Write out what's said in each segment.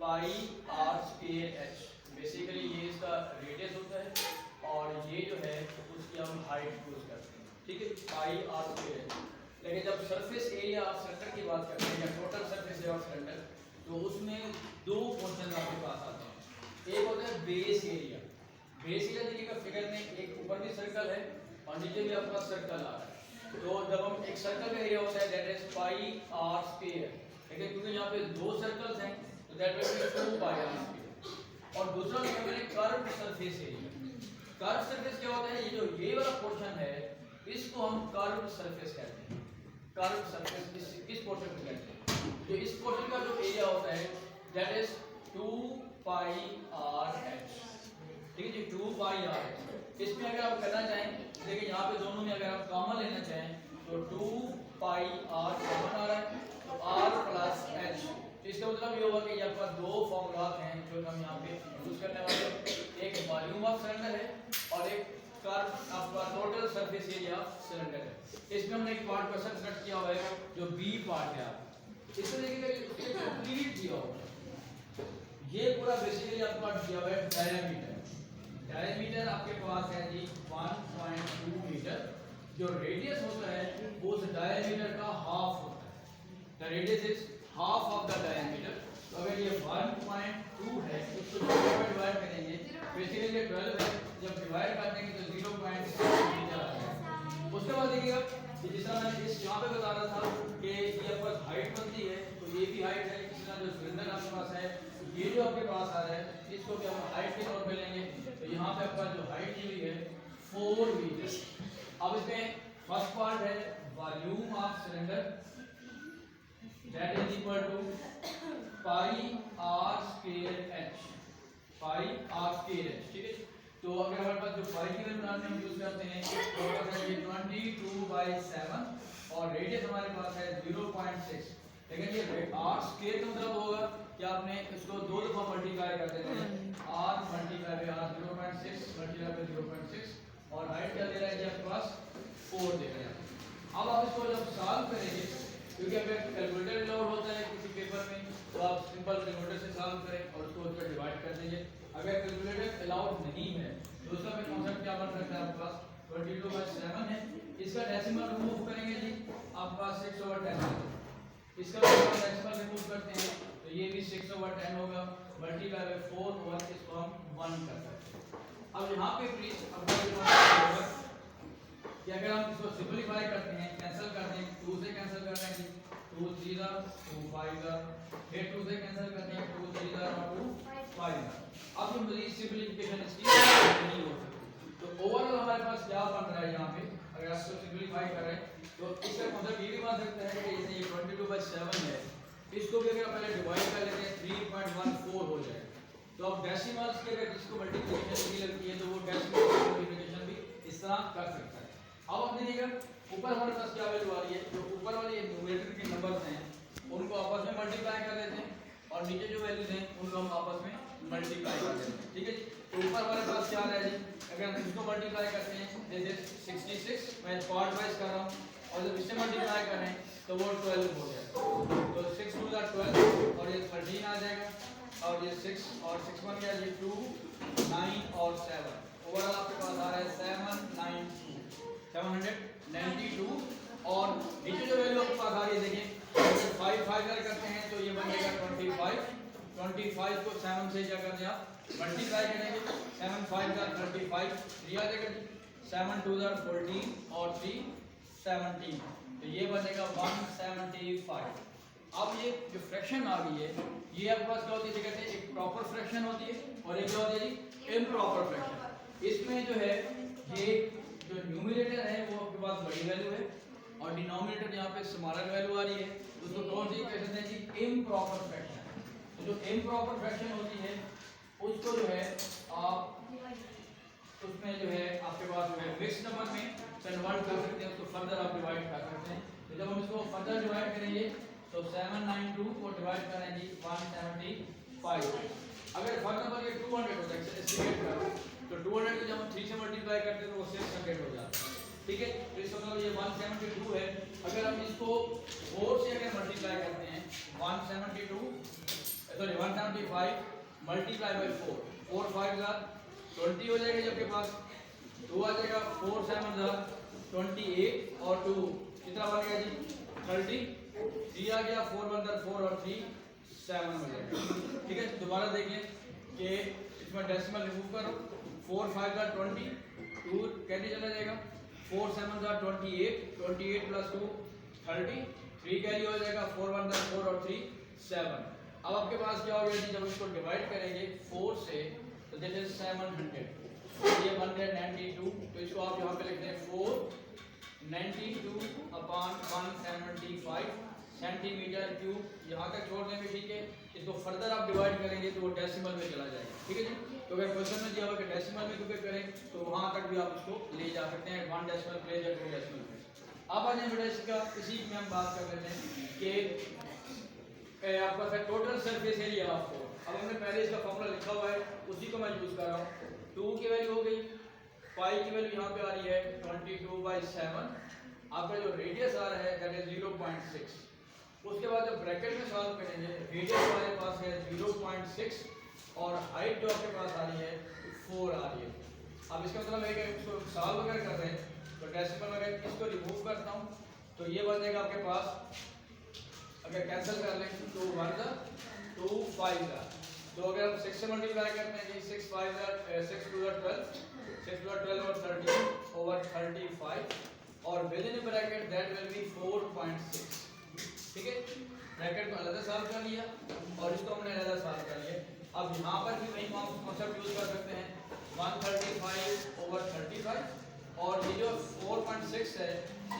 पाई r square h. Basically ये इसका radius होता है और ये जो है उसकी हम हाइट यूज करते हैं, ठीक है, पाई आर स्क्वायर एच। लेकिन जब सरफेस एरिया ऑफ सिलेंडर की बात करते हैं या total surface area of cylinder, तो उसमें दो पोर्शन आपके पास आते हैं। एक होता है बेस एरिया। बेस एरिया देखिएगा फिगर में, एक ऊपर भी सर्कल है और नीचे भी आपका सर्कल आ रहा है। तो जब हम एक सर्कल का एरिया होता है that is pi r square, लेकिन क्योंकि यहाँ पे दो सर्कल्स हैं तो that will be 2 pi r square. और दूसरा देखा मैंने curve surface area. Curve surface क्या होता है, ये जो ये वाला पोर्शन है इसको हम कर्व सरफेस कहते हैं। कर्व सरफेस किस पोर्शन को कहते हैं, तो इस पोर्शन का जो एरिया होता है that is 2 pi R H, ठीक है जी, 2 पाई आर एच। इसमें अगर आप करना चाहें, देखिए यहाँ पे दोनों में अगर आप कॉमन लेना चाहें तो 2 पाई आर कॉमन आ रहा है, तो आर प्लस एच। तो इसका मतलब ये होगा कि यहाँ पर दो फॉर्मूलाज हैं जो हम यहाँ पे यूज करने वाले हैं। एक वॉल्यूम ऑफ सिलेंडर है और एक कर्व आपका total surface area of cylinder है। इसमें हमने एक पार्ट क्वेश्चन कट किया हुआ है जो बी पार्ट है। इसमें देखिएगा कंप्लीट दिया हुआ है, ये पूरा बेसिकली आपका दिया हुआ है डायमीटर। डायमीटर आपके पास है जी 1.2 मीटर। जो रेडियस होता है वो उस डायमीटर का हाफ होता है। The radius is half of the diameter. तो अगर ये 1.2 है उसको डिवाइड करेंगे, बेसिकली ये 12 है, जब डिवाइड कर देंगे तो 0.6 मीटर आ जाएगा। उसके बाद देखिएगा कि जिस तरह मैंने इस यहाँ पे बता रहा था कि ये आपका हाइट बनती है, तो ये भी हाइट है। इस तरह जो सिलेंडर आपके पास है, ये जो आपके पास आ रहा है इसको भी हम हाइट के तौर पे लेंगे। तो यहाँ पे आपका जो हाइट दी हुई है 4 मीटर। अब इसमें फर्स्ट पार्ट है volume of cylinder that is equal to pi r square h, pi r square h, ठीक है। तो अगर हमारे पास जो पाई की वैल्यू हम यूज करते हैं तो ये 22/7 और रेडियस हमारे पास है 0.6। लेकिन ये आर स्क्वायर का मतलब होगा कि आपने इसको दो दफा मल्टीप्लाई कर देते हैं, r multiply by r 0.6 multiply by 0.6 और हाइट क्या दे रहा है जी आपके पास 4 दे रहा है। अब आप इसको जब सॉल्व करेंगे, क्योंकि अगर कैलकुलेटर अलाउड होता है किसी पेपर में तो आप सिंपल कैलकुलेटर से सॉल्व करें और उसको उस पर डिवाइड कर दीजिए। अगर कैलकुलेटर अलाउड नहीं है तो उसका मैं कांसेप्ट क्या बन सकता है, आपके पास 22/7 है, इसका डेसिमल रिमूव करेंगे जी आपके पास 6/10 है। इसका डेसिमल रिमूव करते हैं तो ये भी 6/10 होगा, मल्टीप्लाई बाय 4 और इसको हम 1 कर सकते हैं। अब यहाँ पे प्लीज अब कि अगर हम इसको सिंपलीफाई करते हैं, कैंसिल करते हैं, 2 से कैंसिल कर रहे हैं जी, 2 3 2 5 फिर 2 से कैंसिल करते हैं, 2 3 और 2 5। अब जो मजीद सिंपलीफिकेशन इसकी नहीं हो सकती। तो ओवरऑल हमारे पास क्या बन रहा है यहाँ पे, अगर आप इसको सिंपलीफाई करें तो इसका मतलब ये भी बन सकता है कि जैसे ये 22/7 है, इसको भी अगर पहले डिवाइड कर लेते हैं 3.14 हो जाए। तो अब डेसिमल्स के अगर जिसको मल्टीप्लिकेशन नहीं लगती है तो वो डेसिमल मल्टीप्लिकेशन भी इस तरह कर सकता है। अब आप देखिएगा ऊपर हमारे पास क्या वैल्यू आ रही है, जो ऊपर वाले न्यूमरेटर के नंबर्स हैं उनको आपस में मल्टीप्लाई कर देते हैं और नीचे जो वैल्यूज हैं उनको हम आपस में मल्टीप्लाई कर देते हैं, ठीक है जी। तो ऊपर हमारे पास क्या आ रहा है जी, अगर हम इसको मल्टीप्लाई करते हैं जैसे 66 मैं पार्ट वाइज कर रहा हूँ और जब इससे मल्टीप्लाई करें तो वो 12 हो गया। तो 6 2 12 और ये 13 आ जाएगा और ये 6 और 6 बन गया ये 2 9 और 7। ओवरऑल आपके पास आ रहा है 792 और नीचे जो वैल्यू आपके पास आ रही है देखिए 5 5 करते हैं तो ये बन जाएगा 25 को 7 से क्या करते हैं आप मल्टीप्लाई करेंगे, 7 5 35 3 आ जाएगा 7 2 14 और 3 17 तो ये बनेगा 175। अब ये जो फ्रैक्शन आ गई है ये आपके पास क्या होती है, कहते हैं एक प्रॉपर फ्रैक्शन होती है और एक क्या होती है जी इम्प्रॉपर फ्रैक्शन। इसमें जो है ये जो न्यूमरेटर है वो आपके पास बड़ी वैल्यू है और डिनोमिनेटर यहाँ पे स्मॉलर वैल्यू आ रही है, तो उसको कौन सी कह सकते हैं जी इम्प्रॉपर फ्रैक्शन। तो जो इम्प्रॉपर फ्रैक्शन होती है उसको जो है आप उसमें जो है आपके पास जो है मिक्स नंबर में कन्वर्ट कर सकते हैं, उसको फर्दर आप डिवाइड कर सकते हैं। तो जब हम इसको फर्दर डिवाइड करेंगे तो 792 को डिवाइड करेंगे 175। अगर फर्स्ट नंबर ये 200 होता है एस्टिमेट कर तो 200 को जब हम 3 से मल्टीप्लाई करते हैं तो वो 600 हो जाता है, ठीक है। तो इसका मतलब ये 172 है। अगर हम इसको 4 से अगर मल्टीप्लाई करते हैं 172 सॉरी 175 मल्टीप्लाई बाई 4, 4 5 20 हो जाएगा जब के पास 2 आ जाएगा, 4 7 28 और 2 कितना बन गया जी 30, 3 आ गया, 4 1 4 और 3 7 हो जाएगा। ठीक है, दोबारा देख लें कि इसमें डेसिमल रिमूव करो, 4 5 20, 2 कैरी चला जाएगा, 4 7 28, 28 प्लस 2 30, 3 कैरी हो जाएगा, 4 1 4 और 3 7। अब आपके पास क्या हो गया जी, जब इसको डिवाइड करेंगे 4 से तो दिस इज 700, ये बन गया 92, तो इसको आप यहाँ पे लिखते हैं 492 अपॉन 175 सेंटीमीटर क्यूब, यहाँ तक छोड़ देंगे। ठीक है, इसको फर्दर आप डिवाइड करेंगे तो वो डेसिमल में चला जाएगा। ठीक है जी, तो अगर क्वेश्चन में दिया हुआ कि डेसिमल में क्योंकि करें तो वहाँ तक भी आप इसको ले जा सकते हैं, 1 डेसिमल प्लेस या 2 डेसिमल प्लेस। अब आ जाए बेटा इसका, इसी में हम बात कर लेते हैं कि आपका टोटल सरफेस एरिया ऑफ 4। अब हमने पहले इसका फॉर्मूला लिखा हुआ है, उसी को मैं यूज कर रहा हूँ। 2 की वैल्यू हो गई, पाई की वैल्यू यहाँ पे आ रही है 22/7, आपका जो रेडियस आ रहा है दैट इज 0.6। उसके बाद जब ब्रैकेट में सॉल्व करेंगे, रेडियस हमारे पास है 0.6 और हाइट जो आपके पास आ रही है 4 आ रही है। अब इसका मतलब है कि इसको सॉल्व अगर कर रहे हैं तो डेसिमल अगर इसको रिमूव करता हूँ तो ये बन जाएगा आपके पास, अगर कैंसिल कर लें 2 1 2 5 तो अगर हम 6 से मल्टीप्लाई करते हैं जी 6 5 6 2 12, 6 2 12 और 30 ओवर 35 और with in bracket that will B 4.6। ठीक है, ब्रैकेट को अलग सॉल्व कर लिया और इसको हमने अलग सॉल्व कर लिया। अब यहाँ पर भी वही कॉन्सेप्ट यूज कर सकते हैं, 135 ओवर 35 और ये जो 4.6 है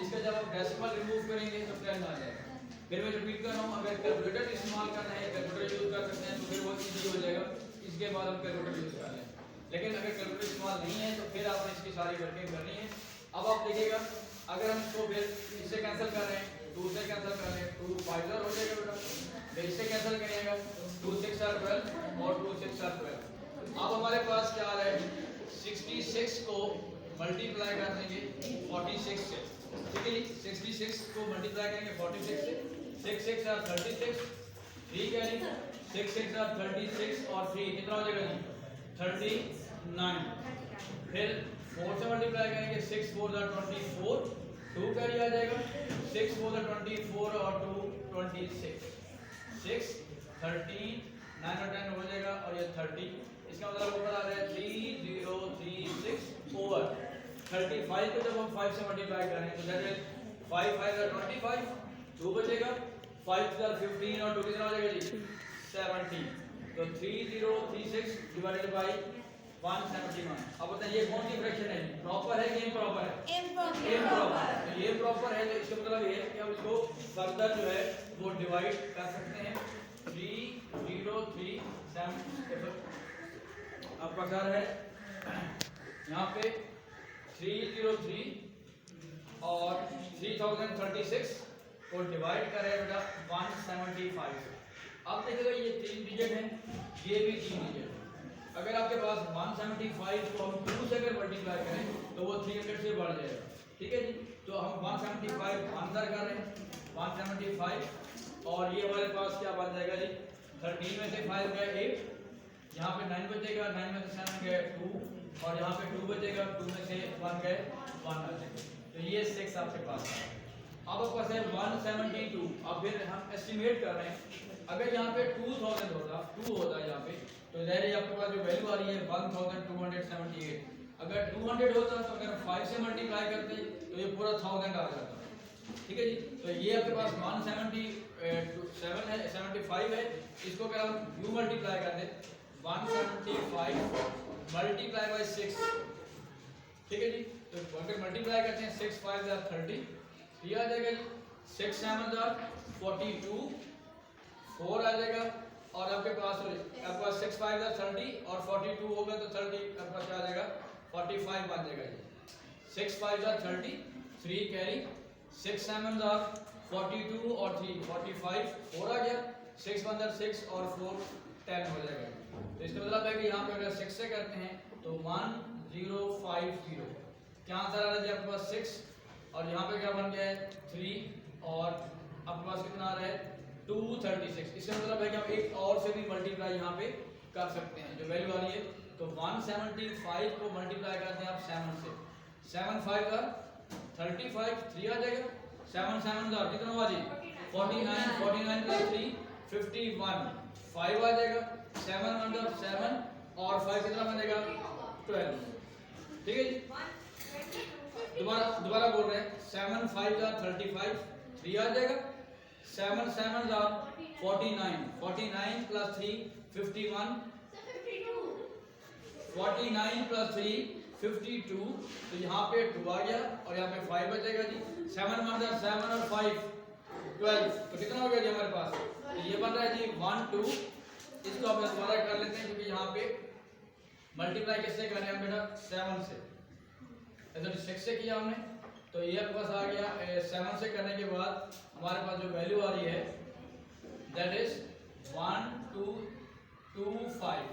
इसका जब आप डेसिमल रिमूव करेंगे तो 10 आ जाएगा। फिर मैं रिपीट कर रहा हूँ, अगर कैलकुलेटर इस्तेमाल करना है, कैलकुलेटर यूज कर सकते हैं तो फिर वो इजी हो जाएगा, इसके बाद हम कैलकुलेटर यूज कर लें। लेकिन अगर कैलकुलेटर इस्तेमाल नहीं है तो फिर आपने इसकी सारी वर्किंग करनी है। अब आप देखिएगा, अगर हम इसको फिर इससे कैंसिल कर रहे हैं, 2 से कैंसिल कर रहे हैं, 2 5 हो जाएगा बेटा, फिर इससे कैंसिल करिएगा, 2 6 are 12 और 2 6 are 12। अब हमारे पास क्या आ रहा है, 66 को मल्टीप्लाई कर देंगे 46 से। ठीक है जी, 66 को मल्टीप्लाई करेंगे 46 से, 6 6 are 36, 3 कैरी, 6 6 are 36 और 3 कितना हो जाएगा जी 39। फिर 4 से मल्टीप्लाई करेंगे, 6 4 are 24, 2 कैरी आ जाएगा, 6 4 are 24 और 2 26, 6 13 9 और 10 हो जाएगा और ये 30। इसका मतलब ऊपर आ रहा है 3036 ओवर 35 को जब हम 5 से मल्टीप्लाई करें तो दैट इज 5 5 are 25, 2 बचेगा, 5 are 15 और 2 कितना हो जाएगा जी 70। तो 3036 डिवाइडेड बाय 171। अब बताइए कौन सी फ्रैक्शन है, प्रॉपर है कि इम्प्रॉपर है? इम्प्रॉपर। तो ये प्रॉपर है तो इसका मतलब ये है कि हम इसको फर्दर जो है वो डिवाइड कर सकते हैं। 3037 आपका क्या है यहाँ पे 303 और 3036 को डिवाइड करें बेटा 175। अब देखिएगा ये 3 डिजिट है, ये भी 3 डिजिट है। अगर आपके पास 175 को हम 2 से अगर मल्टीप्लाई करें तो वो 300 से बढ़ जाएगा। ठीक है जी, तो हम 175 आंसर कर रहे हैं 175 और ये हमारे पास क्या बन जाएगा जी 13 में से 5 गए 8, यहाँ पे 9 बचेगा, 9 में से 7 गए 2 और यहाँ पे 2 बचेगा, 2 में से 1 गए 1 आ जाएगा। तो ये 6 आपके पास है। अब आपके पास है 172। अब फिर हम एस्टिमेट कर रहे हैं, अगर यहाँ पे 2000 होता 2 होता यहाँ पे तो ज़ाहिर आपके पास जो वैल्यू आ रही है 1278। अगर 200 होता तो अगर 5 से मल्टीप्लाई करते तो ये पूरा 1000 आ जाता। ठीक है जी, तो ये आपके पास 177 है 75 है, इसको अगर हम यू मल्टीप्लाई कर दें 175 मल्टीप्लाई बाय 6। ठीक है जी, तो अगर मल्टीप्लाई करते हैं 6 5 30, ये आ जाएगा जी 6 7 42, 4 आ जाएगा और आपके पास 6 5 30 और 42 होगा तो 30 आपके पास क्या आ जाएगा 45 बन जाएगा जी। 6 5 30, 3 कैरी, 6 7 42 और 3 45, 4 आ गया, 6 1 6 और 4 10 हो जाएगा। तो इसका मतलब है कि यहाँ पे अगर 6 से करते हैं तो 1050 क्या आंसर आ रहा है आपके पास 6 और यहाँ पे क्या बन गया है 3 और आपके पास कितना आ रहा है 236। इसका मतलब है कि हम एक और से भी मल्टीप्लाई यहाँ पे कर सकते हैं। जो वैल्यू आ रही है तो 175 को मल्टीप्लाई करते हैं आप 7 से। 7 5 का 35, 3 आ जाएगा। 7 7 का कितना हुआ जी 49, 49 प्लस 3 51, 5 आ जाएगा। 7 1 का 7 और 5 कितना बनेगा 12। ठीक है जी, दोबारा बोल रहे हैं। 7 5 का 35, 3 आ जाएगा। 7 7 का 49, 49 प्लस 3 51, 49 प्लस 3 52। तो यहाँ पे 2 आ गया और यहाँ पे 5 बचेगा जी। 7 1 का 7 और 5 12। तो कितना हो गया जी हमारे पास? तो ये बन रहा है जी 1 2। इसको हम दोबारा कर लेते हैं क्योंकि यहाँ पे मल्टीप्लाई किससे कर रहे हैं बेटा 7 से। ऐसा 6 से किया हमने तो ये आपके पास आ गया 7 से करने के बाद हमारे पास जो वैल्यू आ रही है दैट इज 1 2 2 5।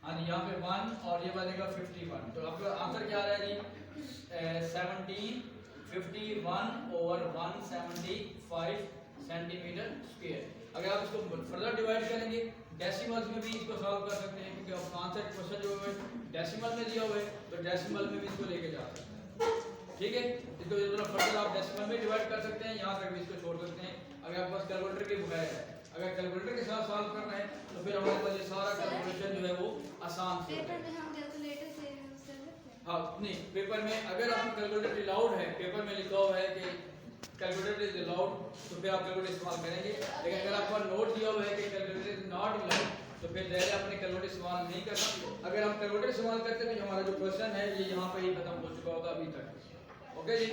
हाँ यहाँ पे 1 और ये बनेगा 51। तो आपका आंसर क्या आ रहा है जी 1751/175 सेंटीमीटर स्क्वायर। अगर आप इसको फर्दर डिवाइड करेंगे डेसिमल्स में भी इसको सॉल्व कर सकते हैं क्योंकि आपका आंसर क्वेश्चन जो है डेसिमल में दिया हुआ है तो डेसिमल में भी इसको लेके जा सकते हैं। ठीक है, इसको जो फर्दर आप डेसिमल में डिवाइड कर सकते हैं, यहाँ तक भी इसको छोड़ सकते हैं। अगर आपके पास कैलकुलेटर के बगैर है, अगर कैलकुलेटर के साथ सॉल्व करना है तो फिर हमारे पास ये सारा कैलकुलेशन जो है वो आसान से पेपर में हम कैलकुलेटर से यूज कर सकते हैं। हाँ नहीं, पेपर में अगर आपको कैलकुलेटर अलाउड है, पेपर में लिखा हुआ है कि कैलकुलेटर इज अलाउड तो फिर आप कैलकुलेटर इस्तेमाल करेंगे। लेकिन अगर आपका नोट दिया हुआ है कि कैलकुलेटर इज नॉट अलाउड तो फिर पहले अपने कैलकुलेटर इस्तेमाल नहीं करना। अगर हम कैलकुलेटर इस्तेमाल करते हैं तो हमारा जो क्वेश्चन है ये यहाँ पे ही खत्म हो चुका होगा अभी तक। ओके जी।